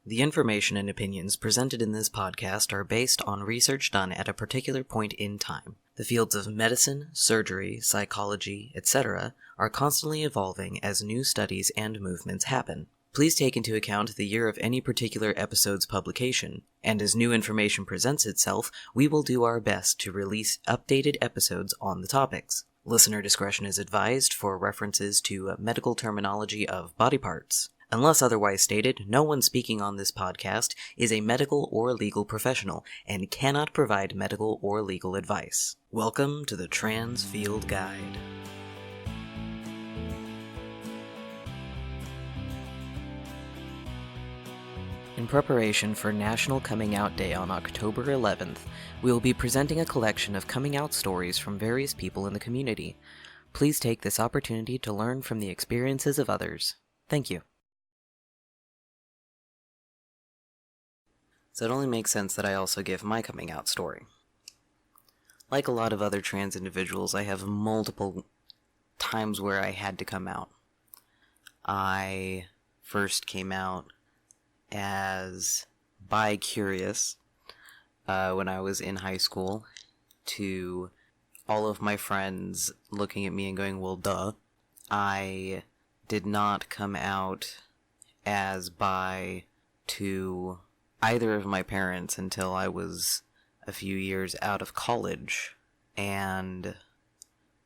The information and opinions presented in this podcast are based on research done at a particular point in time. The fields of medicine, surgery, psychology, etc. are constantly evolving as new studies and movements happen. Please take into account the year of any particular episode's publication, and as new information presents itself, we will do our best to release updated episodes on the topics. Listener discretion is advised for references to medical terminology of body parts. Unless otherwise stated, no one speaking on this podcast is a medical or legal professional and cannot provide medical or legal advice. Welcome to the Trans Field Guide. In preparation for National Coming Out Day on October 11th, we will be presenting a collection of coming out stories from various people in the community. Please take this opportunity to learn from the experiences of others. Thank you. So it only makes sense that I also give my coming out story. Like a lot of other trans individuals, I have multiple times where I had to come out. I first came out as bi-curious when I was in high school, to all of my friends looking at me and going, well, duh. I did not come out as bi to either of my parents until I was a few years out of college, and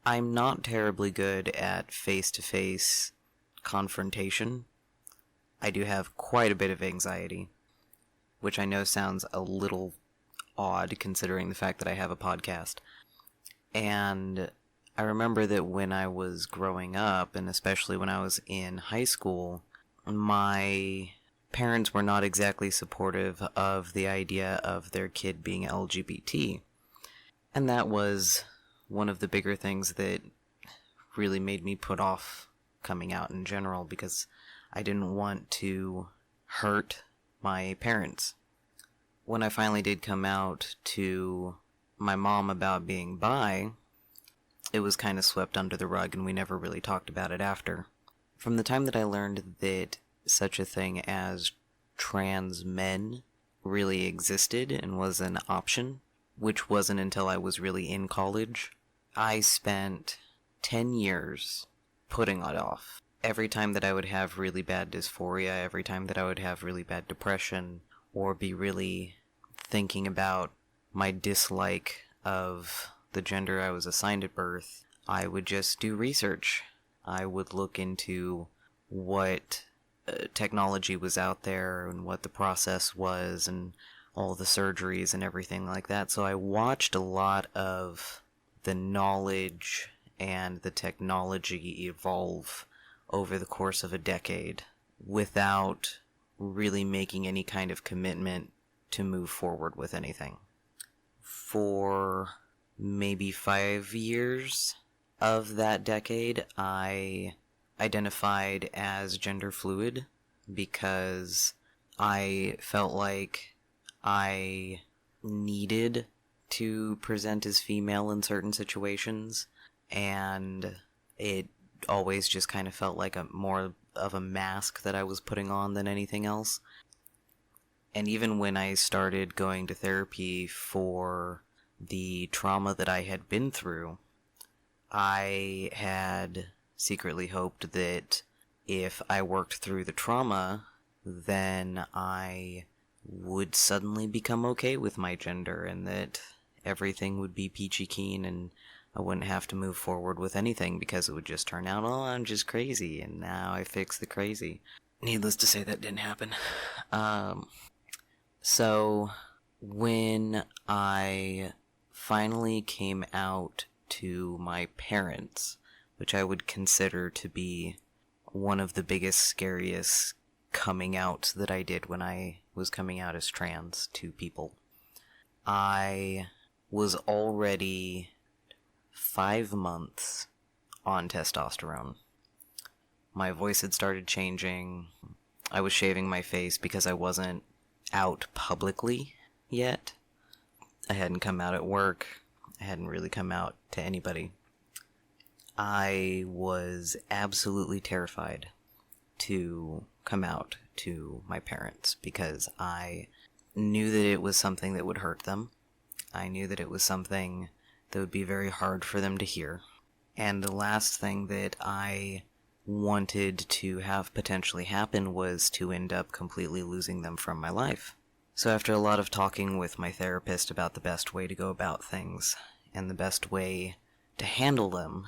I'm not terribly good at face-to-face confrontation. I do have quite a bit of anxiety, which I know sounds a little odd considering the fact that I have a podcast. And I remember that when I was growing up, and especially when I was in high school, my parents were not exactly supportive of the idea of their kid being LGBT. And that was one of the bigger things that really made me put off coming out in general, because I didn't want to hurt my parents. When I finally did come out to my mom about being bi, it was kind of swept under the rug and we never really talked about it after. From the time that I learned that such a thing as trans men really existed and was an option, which wasn't until I was really in college, I spent 10 years putting it off. Every time that I would have really bad dysphoria, every time that I would have really bad depression, or be really thinking about my dislike of the gender I was assigned at birth, I would just do research. I would look into what technology was out there and what the process was and all the surgeries and everything like that. So I watched a lot of the knowledge and the technology evolve over the course of a decade without really making any kind of commitment to move forward with anything. For maybe 5 years of that decade, I identified as gender fluid because I felt like I needed to present as female in certain situations, and it always just kind of felt like more of a mask that I was putting on than anything else. And even when I started going to therapy for the trauma that I had been through, I had secretly hoped that if I worked through the trauma, then I would suddenly become okay with my gender and that everything would be peachy keen and I wouldn't have to move forward with anything because it would just turn out, oh, I'm just crazy, and now I fix the crazy. Needless to say, that didn't happen. So when I finally came out to my parents, which I would consider to be one of the biggest, scariest coming outs that I did when I was coming out as trans to people, I was already 5 months on testosterone. My voice had started changing. I was shaving my face because I wasn't out publicly yet. I hadn't come out at work. I hadn't really come out to anybody. I was absolutely terrified to come out to my parents because I knew that it was something that would hurt them. I knew that it was something that would be very hard for them to hear. And the last thing that I wanted to have potentially happen was to end up completely losing them from my life. So after a lot of talking with my therapist about the best way to go about things and the best way to handle them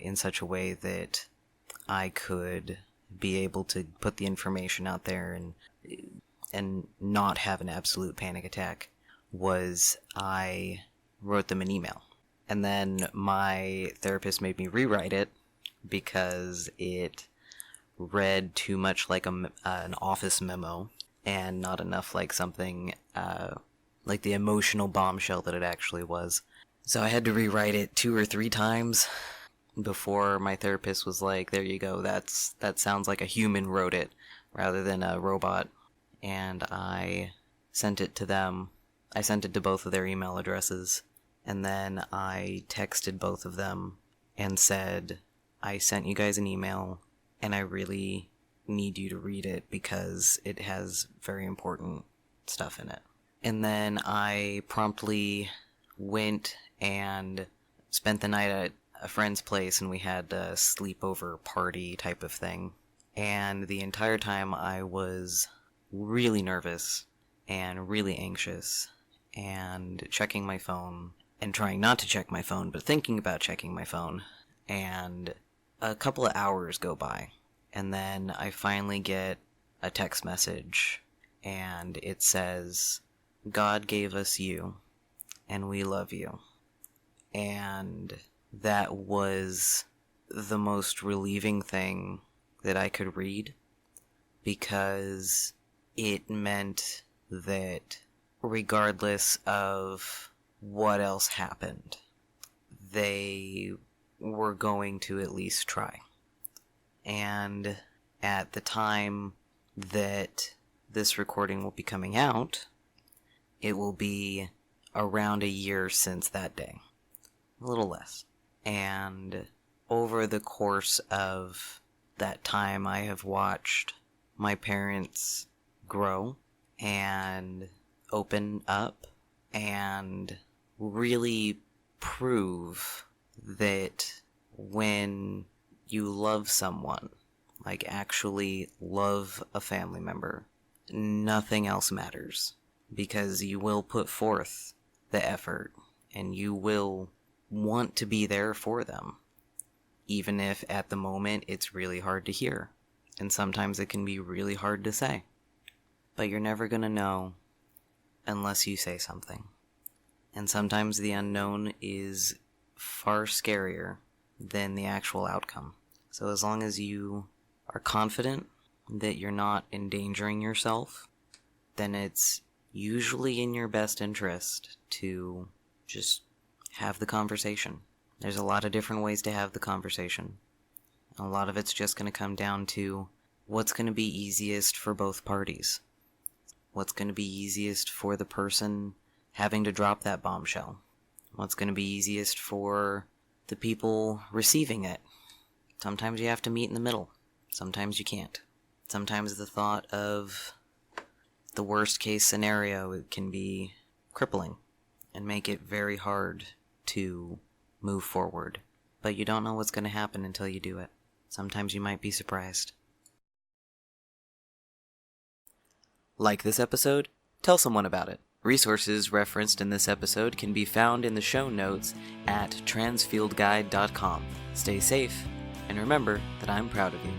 in such a way that I could be able to put the information out there and not have an absolute panic attack, was I wrote them an email. And then my therapist made me rewrite it because it read too much like an office memo and not enough like something like the emotional bombshell that it actually was. So I had to rewrite it 2 or 3 times before my therapist was like, there you go, that sounds like a human wrote it rather than a robot. And I sent it to them. I sent it to both of their email addresses. And then I texted both of them and said, I sent you guys an email, and I really need you to read it because it has very important stuff in it. And then I promptly went and spent the night at a friend's place, and we had a sleepover party type of thing. And the entire time I was really nervous and really anxious and checking my phone and trying not to check my phone, but thinking about checking my phone. And a couple of hours go by, and then I finally get a text message, and it says, God gave us you, and we love you. And that was the most relieving thing that I could read, because it meant that regardless of what else happened, they were going to at least try. And at the time that this recording will be coming out, it will be around a year since that day. A little less. And over the course of that time, I have watched my parents grow and open up and really prove that when you love someone, like actually love a family member, nothing else matters, because you will put forth the effort and you will want to be there for them, even if at the moment it's really hard to hear, and sometimes it can be really hard to say. But you're never gonna know unless you say something. And sometimes the unknown is far scarier than the actual outcome. So as long as you are confident that you're not endangering yourself, then it's usually in your best interest to just have the conversation. There's a lot of different ways to have the conversation. A lot of it's just going to come down to what's going to be easiest for both parties. What's going to be easiest for the person having to drop that bombshell. What's going to be easiest for the people receiving it. Sometimes you have to meet in the middle. Sometimes you can't. Sometimes the thought of the worst case scenario can be crippling and make it very hard to move forward. But you don't know what's going to happen until you do it. Sometimes you might be surprised. Like this episode? Tell someone about it. Resources referenced in this episode can be found in the show notes at transfieldguide.com. Stay safe, and remember that I'm proud of you.